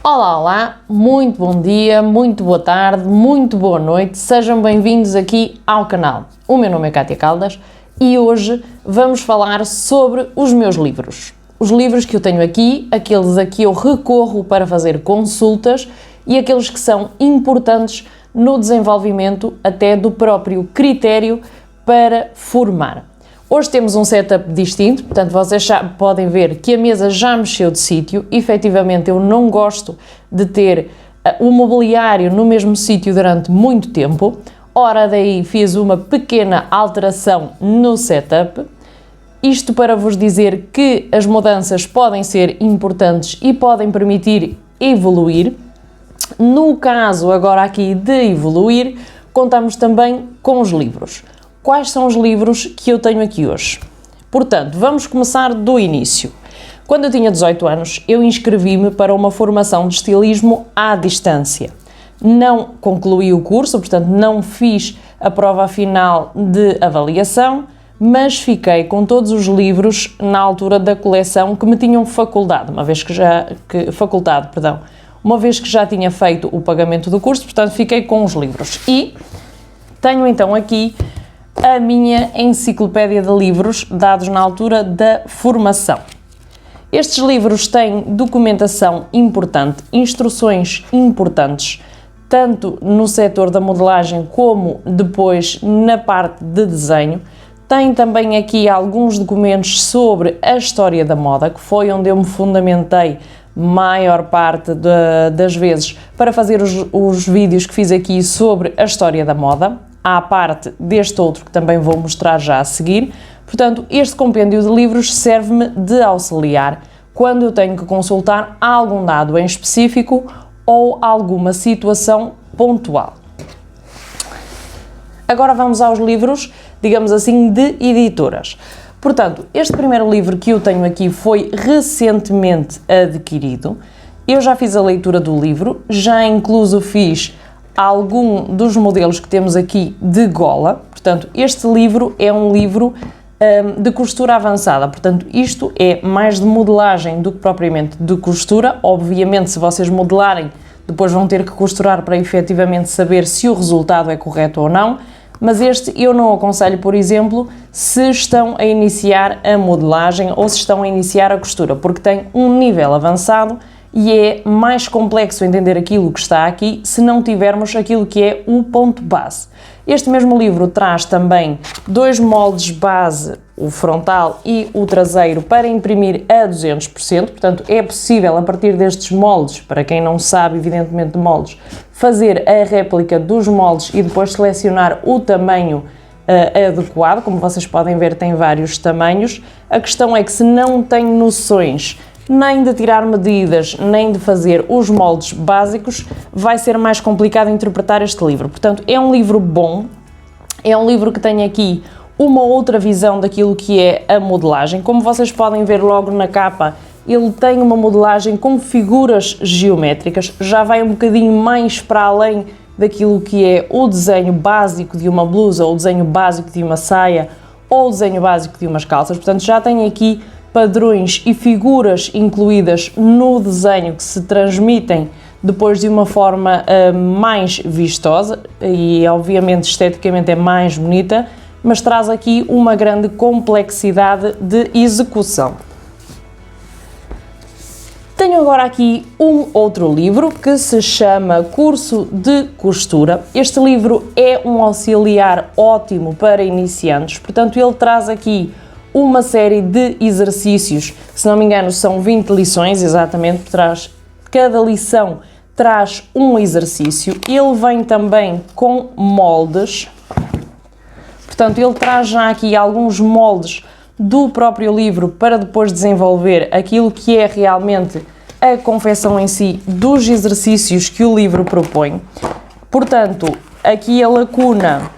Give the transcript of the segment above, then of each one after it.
Olá, olá, muito bom dia, muito boa tarde, muito boa noite, sejam bem-vindos aqui ao canal. O meu nome é Cátia Caldas e hoje vamos falar sobre os meus livros. Os livros que eu tenho aqui, aqueles a que eu recorro para fazer consultas e aqueles que são importantes no desenvolvimento até do próprio critério para formar. Hoje temos um setup distinto, portanto vocês já podem ver que a mesa já mexeu de sítio. Efetivamente eu não gosto de ter o mobiliário no mesmo sítio durante muito tempo, ora daí fiz uma pequena alteração no setup. Isto para vos dizer que as mudanças podem ser importantes e podem permitir evoluir. No caso agora aqui de evoluir, contamos também com os livros. Quais são os livros que eu tenho aqui hoje? Portanto, vamos começar do início. Quando eu tinha 18 anos, eu inscrevi-me para uma formação de estilismo à distância. Não concluí o curso, portanto não fiz a prova final de avaliação, mas fiquei com todos os livros na altura da coleção que me tinham facultado, uma vez que já tinha feito o pagamento do curso, portanto fiquei com os livros. E tenho então aqui a minha enciclopédia de livros dados na altura da formação. Estes livros têm documentação importante, instruções importantes, tanto no setor da modelagem como depois na parte de desenho. Tem também aqui alguns documentos sobre a história da moda, que foi onde eu me fundamentei maior parte das vezes para fazer os vídeos que fiz aqui sobre a história da moda. À parte deste outro que também vou mostrar já a seguir. Portanto, este compêndio de livros serve-me de auxiliar quando eu tenho que consultar algum dado em específico ou alguma situação pontual. Agora vamos aos livros, digamos assim, de editoras. Portanto, este primeiro livro que eu tenho aqui foi recentemente adquirido. Eu já fiz a leitura do livro, já incluso fiz algum dos modelos que temos aqui de gola. Portanto, este livro é um livro de costura avançada, portanto isto é mais de modelagem do que propriamente de costura. Obviamente, se vocês modelarem, depois vão ter que costurar para efetivamente saber se o resultado é correto ou não, mas este eu não aconselho, por exemplo, se estão a iniciar a modelagem ou se estão a iniciar a costura, porque tem um nível avançado e é mais complexo entender aquilo que está aqui se não tivermos aquilo que é o ponto base. Este mesmo livro traz também dois moldes base, o frontal e o traseiro, para imprimir a 200%, portanto é possível a partir destes moldes, para quem não sabe evidentemente de moldes, fazer a réplica dos moldes e depois selecionar o tamanho adequado. Como vocês podem ver, tem vários tamanhos. A questão é que se não tem noções nem de tirar medidas, nem de fazer os moldes básicos, vai ser mais complicado interpretar este livro. Portanto, é um livro bom, é um livro que tem aqui uma outra visão daquilo que é a modelagem. Como vocês podem ver logo na capa, ele tem uma modelagem com figuras geométricas, já vai um bocadinho mais para além daquilo que é o desenho básico de uma blusa, ou o desenho básico de uma saia, ou o desenho básico de umas calças. Portanto, já tem aqui padrões e figuras incluídas no desenho que se transmitem depois de uma forma mais vistosa e obviamente esteticamente é mais bonita, mas traz aqui uma grande complexidade de execução. Tenho agora aqui um outro livro que se chama Curso de Costura. Este livro é um auxiliar ótimo para iniciantes, portanto ele traz aqui uma série de exercícios, se não me engano são 20 lições, exatamente, cada lição traz um exercício. Ele vem também com moldes, portanto ele traz já aqui alguns moldes do próprio livro para depois desenvolver aquilo que é realmente a confecção em si dos exercícios que o livro propõe. Portanto, aqui a lacuna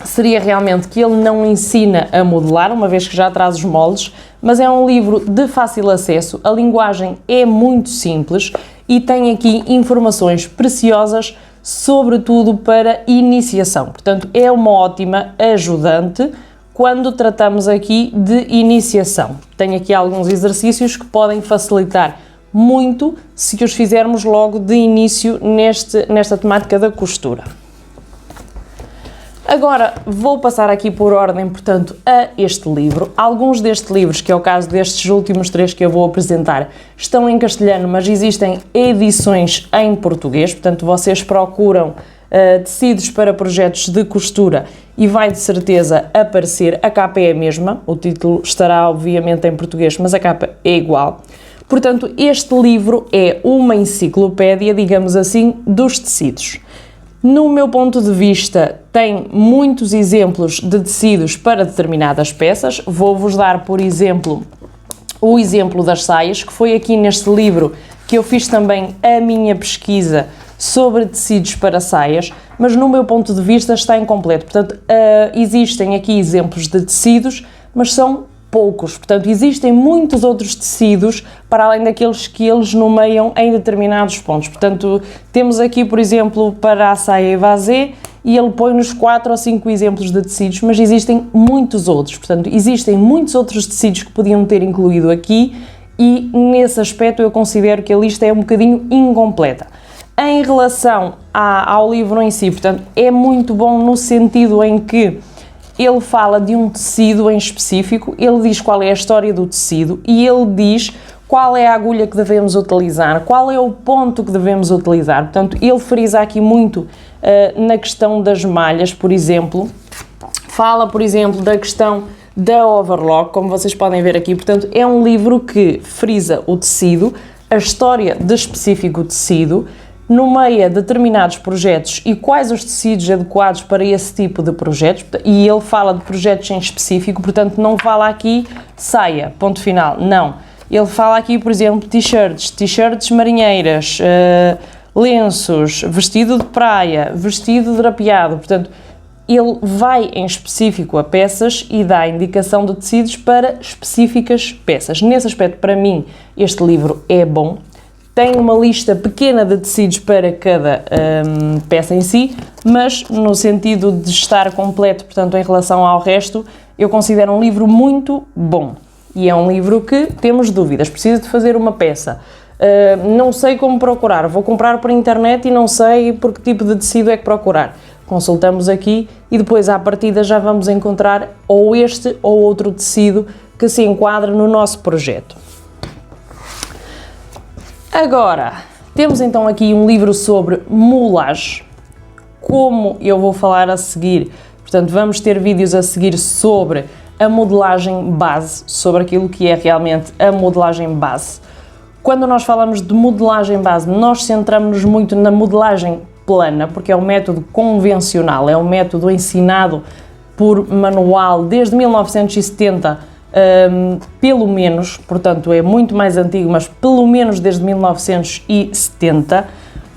seria realmente que ele não ensina a modelar, uma vez que já traz os moldes, mas é um livro de fácil acesso, a linguagem é muito simples e tem aqui informações preciosas, sobretudo para iniciação. Portanto, é uma ótima ajudante quando tratamos aqui de iniciação. Tem aqui alguns exercícios que podem facilitar muito se os fizermos logo de início nesta temática da costura. Agora vou passar aqui por ordem, portanto, a este livro. Alguns destes livros, que é o caso destes últimos 3 que eu vou apresentar, estão em castelhano, mas existem edições em português, portanto vocês procuram tecidos para projetos de costura e vai de certeza aparecer. A capa é a mesma, o título estará obviamente em português, mas a capa é igual. Portanto, este livro é uma enciclopédia, digamos assim, dos tecidos. No meu ponto de vista, tem muitos exemplos de tecidos para determinadas peças. Vou-vos dar, por exemplo, o exemplo das saias, que foi aqui neste livro que eu fiz também a minha pesquisa sobre tecidos para saias, mas no meu ponto de vista está incompleto. Portanto, existem aqui exemplos de tecidos, mas são poucos. Portanto, existem muitos outros tecidos para além daqueles que eles nomeiam em determinados pontos. Portanto, temos aqui, por exemplo, para a saia vasé, e ele põe-nos 4 ou 5 exemplos de tecidos, mas existem muitos outros. Portanto, existem muitos outros tecidos que podiam ter incluído aqui e, nesse aspecto, eu considero que a lista é um bocadinho incompleta. Em relação ao livro em si, portanto, é muito bom no sentido em que ele fala de um tecido em específico, ele diz qual é a história do tecido e ele diz qual é a agulha que devemos utilizar, qual é o ponto que devemos utilizar. Portanto, ele frisa aqui muito na questão das malhas, por exemplo. Fala, por exemplo, da questão da overlock, como vocês podem ver aqui. Portanto, é um livro que frisa o tecido, a história de específico tecido, nomeia determinados projetos e quais os tecidos adequados para esse tipo de projetos, e ele fala de projetos em específico, portanto não fala aqui saia, ponto final, não. Ele fala aqui, por exemplo, t-shirts marinheiras, lenços, vestido de praia, vestido drapeado, portanto ele vai em específico a peças e dá indicação de tecidos para específicas peças. Nesse aspecto, para mim, este livro é bom. Tem uma lista pequena de tecidos para cada peça em si, mas no sentido de estar completo, portanto, em relação ao resto, eu considero um livro muito bom. E é um livro que temos dúvidas, preciso de fazer uma peça, não sei como procurar, vou comprar por internet e não sei por que tipo de tecido é que procurar. Consultamos aqui e depois à partida já vamos encontrar ou este ou outro tecido que se enquadra no nosso projeto. Agora, temos então aqui um livro sobre moulage, como eu vou falar a seguir, portanto vamos ter vídeos a seguir sobre a modelagem base, sobre aquilo que é realmente a modelagem base. Quando nós falamos de modelagem base, nós centramos-nos muito na modelagem plana, porque é um método convencional, é um método ensinado por manual desde 1970, pelo menos, portanto é muito mais antigo, mas pelo menos desde 1970.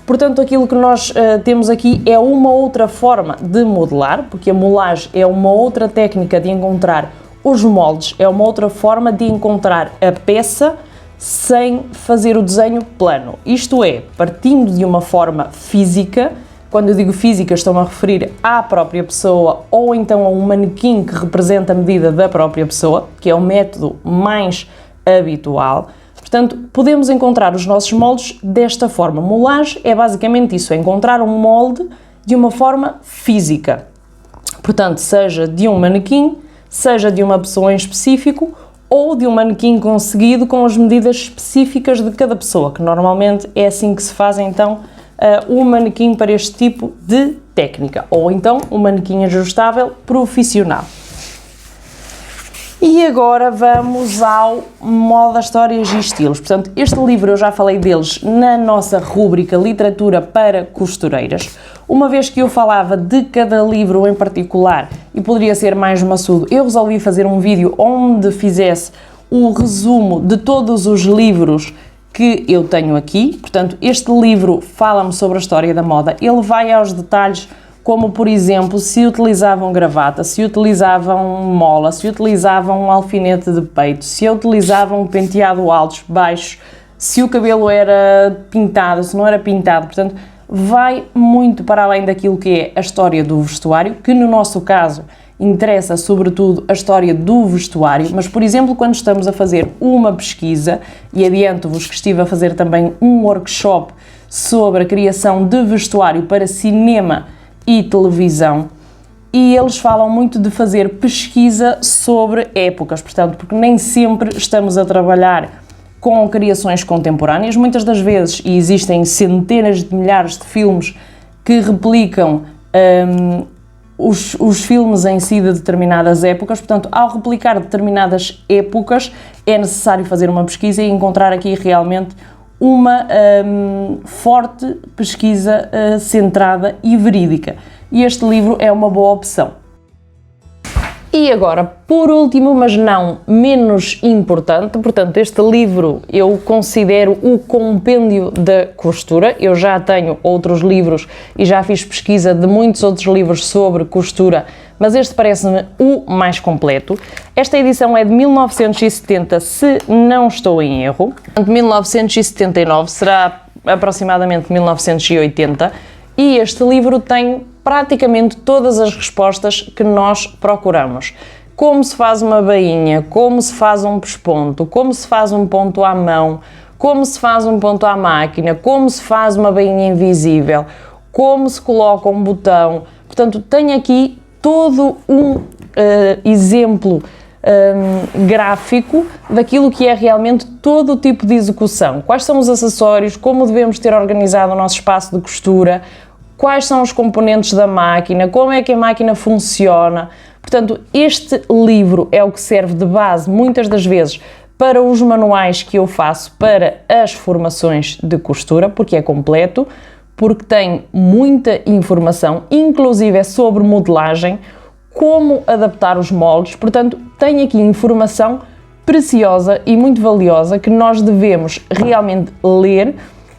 Portanto, aquilo que nós temos aqui é uma outra forma de modelar, porque a moulage é uma outra técnica de encontrar os moldes, é uma outra forma de encontrar a peça sem fazer o desenho plano. Isto é, partindo de uma forma física. Quando eu digo física, estou-me a referir à própria pessoa ou então a um manequim que representa a medida da própria pessoa, que é o método mais habitual. Portanto, podemos encontrar os nossos moldes desta forma. Moulage é basicamente isso, é encontrar um molde de uma forma física. Portanto, seja de um manequim, seja de uma pessoa em específico ou de um manequim conseguido com as medidas específicas de cada pessoa, que normalmente é assim que se faz então um manequim para este tipo de técnica, ou então um manequim ajustável profissional. E agora vamos ao Moda, Histórias e Estilos. Portanto, este livro eu já falei deles na nossa rúbrica Literatura para Costureiras. Uma vez que eu falava de cada livro em particular e poderia ser mais maçudo, eu resolvi fazer um vídeo onde fizesse o resumo de todos os livros que eu tenho aqui. Portanto, este livro fala-me sobre a história da moda, ele vai aos detalhes, como por exemplo, se utilizavam gravata, se utilizavam mola, se utilizavam um alfinete de peito, se utilizavam penteado altos, baixos, se o cabelo era pintado, se não era pintado. Portanto, vai muito para além daquilo que é a história do vestuário, que no nosso caso interessa sobretudo a história do vestuário, mas, por exemplo, quando estamos a fazer uma pesquisa, e adianto-vos que estive a fazer também um workshop sobre a criação de vestuário para cinema e televisão, e eles falam muito de fazer pesquisa sobre épocas, portanto, porque nem sempre estamos a trabalhar com criações contemporâneas, muitas das vezes, e existem centenas de milhares de filmes que replicam os filmes em si de determinadas épocas, portanto, ao replicar determinadas épocas, é necessário fazer uma pesquisa e encontrar aqui realmente uma forte pesquisa centrada e verídica. E este livro é uma boa opção. E agora, por último, mas não menos importante, portanto, este livro eu considero o compêndio da costura. Eu já tenho outros livros e já fiz pesquisa de muitos outros livros sobre costura, mas este parece-me o mais completo. Esta edição é de 1970, se não estou em erro. 1979 será aproximadamente 1980, e este livro tem praticamente todas as respostas que nós procuramos. Como se faz uma bainha, como se faz um pesponto, como se faz um ponto à mão, como se faz um ponto à máquina, como se faz uma bainha invisível, como se coloca um botão. Portanto, tem aqui todo um exemplo gráfico daquilo que é realmente todo o tipo de execução. Quais são os acessórios, como devemos ter organizado o nosso espaço de costura, quais são os componentes da máquina, como é que a máquina funciona. Portanto, este livro é o que serve de base, muitas das vezes, para os manuais que eu faço para as formações de costura, porque é completo, porque tem muita informação, inclusive é sobre modelagem, como adaptar os moldes. Portanto, tem aqui informação preciosa e muito valiosa que nós devemos realmente ler.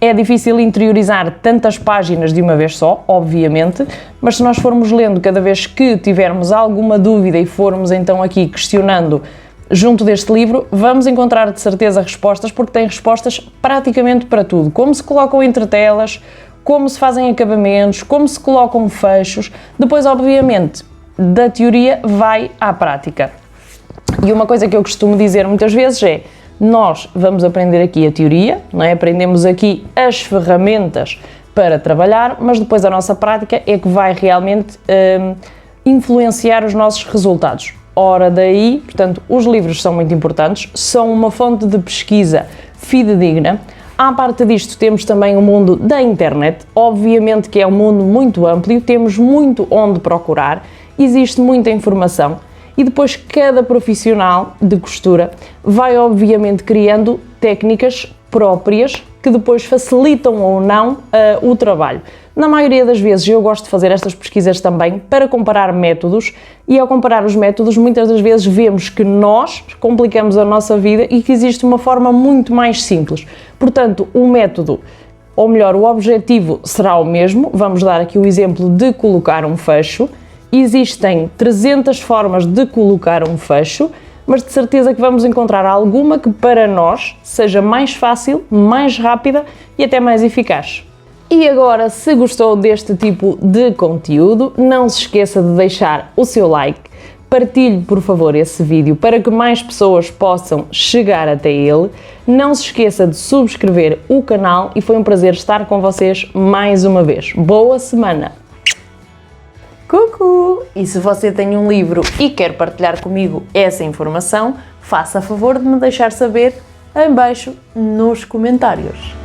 É difícil interiorizar tantas páginas de uma vez só, obviamente, mas se nós formos lendo cada vez que tivermos alguma dúvida e formos então aqui questionando junto deste livro, vamos encontrar de certeza respostas, porque tem respostas praticamente para tudo. Como se colocam entretelas, como se fazem acabamentos, como se colocam fechos. Depois, obviamente, da teoria vai à prática. E uma coisa que eu costumo dizer muitas vezes é: nós vamos aprender aqui a teoria, não é? Aprendemos aqui as ferramentas para trabalhar, mas depois a nossa prática é que vai realmente influenciar os nossos resultados. Ora daí, portanto, os livros são muito importantes, são uma fonte de pesquisa fidedigna. À parte disto, temos também o mundo da internet, obviamente que é um mundo muito amplo, temos muito onde procurar, existe muita informação. E depois cada profissional de costura vai obviamente criando técnicas próprias que depois facilitam ou não o trabalho. Na maioria das vezes eu gosto de fazer estas pesquisas também para comparar métodos, e ao comparar os métodos muitas das vezes vemos que nós complicamos a nossa vida e que existe uma forma muito mais simples. Portanto, o método, ou melhor, o objetivo será o mesmo. Vamos dar aqui o exemplo de colocar um fecho. Existem 300 formas de colocar um fecho, mas de certeza que vamos encontrar alguma que para nós seja mais fácil, mais rápida e até mais eficaz. E agora, se gostou deste tipo de conteúdo, não se esqueça de deixar o seu like, partilhe por favor esse vídeo para que mais pessoas possam chegar até ele, não se esqueça de subscrever o canal e foi um prazer estar com vocês mais uma vez. Boa semana! Cucu! E se você tem um livro e quer partilhar comigo essa informação, faça favor de me deixar saber em baixo nos comentários.